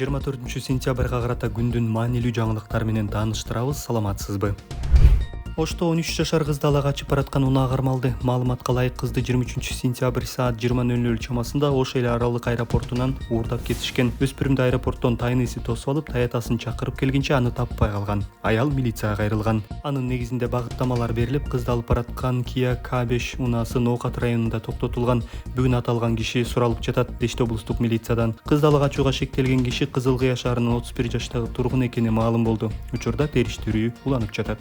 24-сентябрга карата күндүн маанилүү жаңылыктары менен тааныштырабыз. Саламатсызбы? Ошто 13 жашар кызды ала качып бараткан унаа кармалды. Маалыматка ылайык кызды 23-сентябрь саат 20:00 чамасында Ош эл аралык аэропортунан уурдап кетишкен. Өспүрүмдү аэропорттон тайныйсы тосуп алып, таятасын чакырып келгенче аны таппай калган. Аял милицияга кайрылган. Анын негизинде багыттамалар берилип, кызды алып бараткан Kia K5 унаасы Ноокат районунда токтотулган. Бүгүн аталган киши суралып жатат, дешти облустук милициядан. Кызды ала качууга шектелген киши Кызыл Кыя шаарынын 31 жаштагы тургун экени маалым болду. Учурда териштирүү уланып жатат.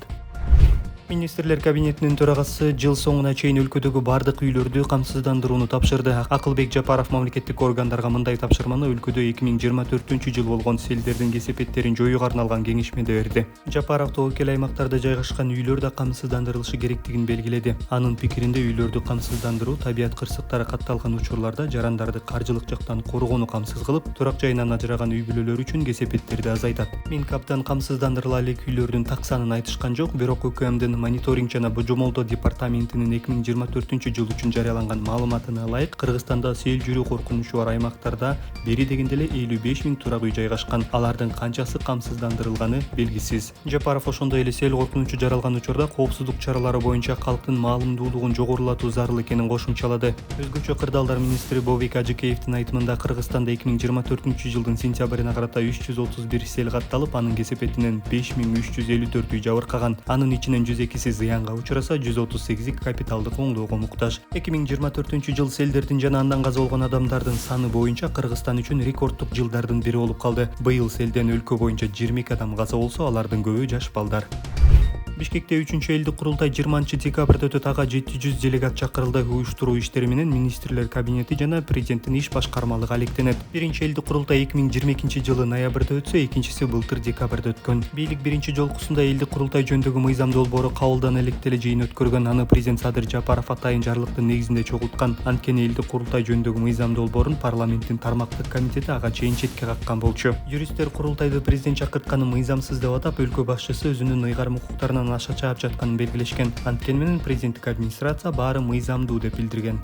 Министрлер кабинетинин төрагасы жыл соңуна чейин өлкөдөгү бардык үйлөрдү камсыздандырууну тапшырды. Акылбек Жапаров мамлекеттик органдарга мындай тапшырманы өлкөдө 2024-жыл болгон селдердин кесепеттерин жоюуга арналган кеңешмеде берди. Жапаров тобокел аймактарда жайгашкан үйлөр да камсыздандырылышы керектигин белгиледи. Анын пикиринде үйлөрдү камсыздандыруу табият кырсыктары катталган учурларда жарандарды каржылык жактан коргоону камсыз кылып, турак жайынан ажыраган үй бүлөлөр үчүн кесепеттерди азайтат. Минкабдан камсыздандырыла элек үйлөрдүн так санын айтышкан жок, бирок ÖKMдин мониторинг жана божомолдоо департаментинин 2024-жыл үчүн жарыяланган маалыматына ылайык, Кыргызстанда сел жүрүү коркунучу бар аймактарда бери дегенде эле 55 000 турак үй жайгашкан. Алардын канчасы камсыздандырылганы белгисиз. Жапаров ошондой эле сел коркунучу жаралган учурда коопсуздук чаралары боюнча калктын маалымдуулугун жогорулатуу зарыл экенин кошумчалады. Өзгөчө кырдаалдар министри Бовик Ажыкеевдин айтымында Кыргызстанда 2024-жылдын сентябрына карата 331 сел катталып, анын кесепетинен 5354 үй жабыркаган. Анын ичинен 102 зыянга учураса, 138 капиталдык оңдоого муктаж. 2024-жыл селдердин жана андан каза болгон адамдардын саны боюнча Кыргызстан үчүн рекорддук жылдардын бири болуп калды. Быйыл селден өлкө боюнча 22 адам каза болсо, алардын көбү жаш балдар. Бишкекте 3-элдик курултай 20-декабрда өтөт. Ага 700 делегат чакырылды. Уюштуруу иштери менен министрлер кабинети жана президенттин иш башкармалыгы алектенет. 1-элдик курултай 2022-жылы ноябрда өтсө, экинчиси былтыр декабрда өткөн. Бийлик биринчи жолкусунда элдик курултай жөнүндөгү мыйзам долбоору кабылдан элек жыйын өткөргөн. Аны президент Садыр Жапаров атайын жарлыктын негизинде чогулткан. Анткени элдик курултай жөнүндөгү мыйзам долбоорун парламенттин тармактык комитети ага чейин четке каккан болчу. Юристтер курултайды президент чакыртканы мыйзамсыз деп атап, өлкө башчысы өзүнүн ыйгарым укуктарынан аша чаап жатканын белгилешкен. Анткени менен президенттик администрация баары мыйзамдуу деп билдирген.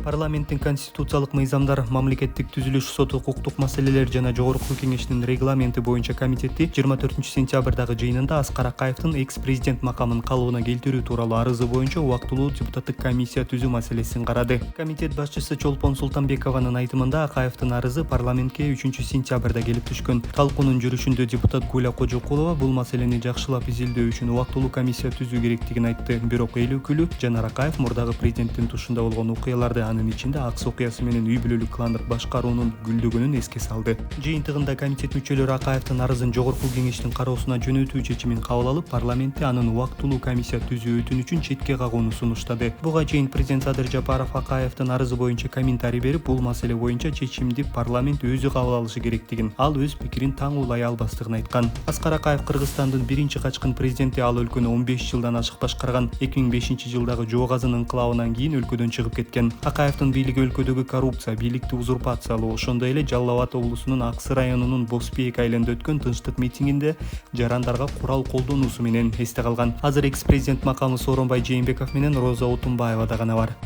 Парламенттин конституциялык мыйзамдар, мамлекеттик түзүлүш, сот укуктук маселелер жана жогорку кеңештин регламенти боюнча комитети 24-сентябрдагы жыйынында Аскар Акаевдин экс-президент макамын калыбына келтирүү тууралуу арызы боюнча убактылуу депутаттык комиссия түзүү маселесин карады. Комитет башчысы Чолпон Султанбекованын айтымында Акаевдин арызы парламентке 3-сентябрда келип түшкөн. Талкуунун жүрүшүндө депутат Гуля Кожокулова бул маселени жакшылап изилдөө үчүн убактылуу комиссия түзүү керектигин айтты. Бирок эл өкүлү Жанар Акаев мурдагы президенттин тушунда болгон окуяларды, анын ичинде Акс окуясы менен үй бүлөлүк кландык башкаруунун гүлдөгөнүн эске салды. Жыйынтыгында комитет мүчөлөрү Акаевдин арызын жогорку кеңештин кароосуна жөнөтүү чечимин кабыл алып, парламентте анын убактылуу комиссия түзүү өтүнүчүн четке кагууну сунуштады. Буга чейин президент Садыр Жапаров Акаевдин арызы боюнча комментарий берип, бул маселе боюнча чечимди парламент өзү кабыл алышы керектигин, ал өз пикирин таңуулай албастыгын айткан. Аскар Акаев Кыргызстандын биринчи качкын президенти, ал өлкөнү 15 жылдан ашык башкарган. 2005-жылдагы Жоо Казын инкылабынан кийин өлкөдөн чыгып кеткен. Акаевдин бийлиги өлкөдөгү коррупция, бийликти узурпациялоо, ошондой эле Жалал Абад облусунун Аксы районунун Боспейк айылында өткөн тынчтык митингинде жарандарга курал колдонуусу менен эсте калган. Азыр экс-президент макамы Сооронбай Жээнбеков менен Роза Отунбаевада гана бар.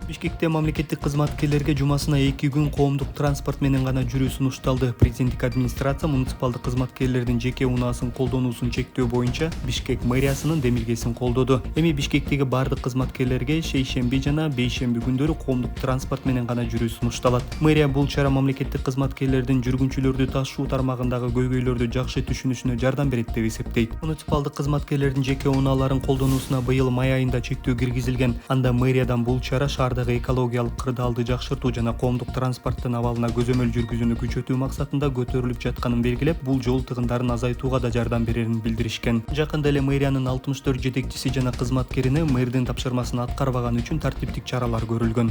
Бишкекте мамлекеттик кызматкерлерге жумасына 2 күн коомдук транспорт менен гана жүрүү сунушталды. Президенттик администрация муниципалдык кызматкерлердин жеке унаасын колдонуусун чектөө боюнча Бишкек мэриясынын демилгесин колдоду. Эми Бишкектеги бардык кызматкерлерге шейшемби жана бейшемби күндөрү коомдук транспорт менен гана жүрүү сунушталат. Мэрия бул чара мамлекеттик кызматкерлердин жүргүнчүлөрдү ташуу тармагындагы көйгөйлөрдү жакшы түшүнүшүнө жардам берет деп эсептейт. Муниципалдык кызматкерлердин жеке унааларын колдонуусуна быйыл май айында чектөө киргизилген. Анда мэриядан бул чара экологиялык кырдаалды жакшыртуу жана коомдук транспорттун абалына көзөмөл жүргүзүүнү күчөтүү максатында көтөрүлүп жатканын белгилеп, бул жол тыгындарын азайтууга да жардам берерин билдиришкен. Жакында эле мэриянын 64 жетекчиси жана кызматкерине мэрдин тапшырмасын аткарбаганы үчүн тартиптик чаралар көрүлгөн.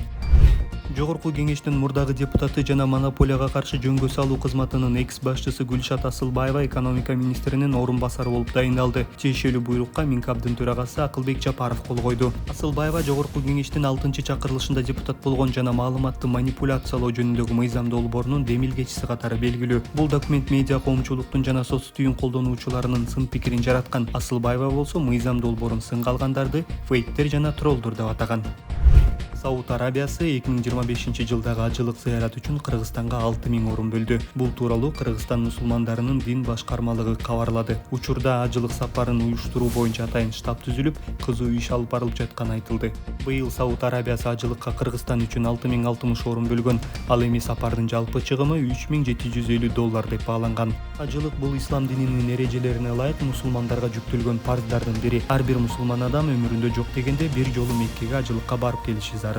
Жогорку кеңештин мурдагы депутаты жана монополияга каршы жөнгө салуу кызматынын экс-башчысы Гүлшат Асылбаева экономика министринин орун басары болуп дайындалды. Тиешелүү буйрукка Минкабдын төрагасы Акылбек Жапаров кол койду. Асылбаева жогорку кеңештин 6-чакырылышында депутат болгон жана маалыматты манипуляциялоо жөнүндөгү мыйзам долбоорунун демилгечиси катары белгилүү. Бул документ медиа коомчулуктун жана соц түйүн колдонуучуларынын сын пикирин жараткан. Асылбаева болсо мыйзам долбоорун сынга алгандарды фейктер жана троллдор деп атаган. Сауд Арабиясы 2025-жылдагы ажылык зыярат үчүн Кыргызстанга 6000 орун бөлдү. Бул тууралуу Кыргызстан мусулмандарынын дин башкармалыгы кабарлады. Учурда ажылык сапарын уюштуруу боюнча атайын штаб түзүлүп, кызуу иш алып барылып жатканы айтылды. Быйыл Сауд Арабиясы ажылыкка Кыргызстан үчүн 6060 орун бөлгөн. Ал эми сапардын жалпы чыгымы $3750 деп бааланган. Ажылык бул ислам дининин эрежелерине ылайык мусулмандарга жүктөлгөн парздардын бири. Ар бир мусулман адам өмүрүндө жок дегенде бир жолу Меккеге ажылыкка барып келиши зарыл.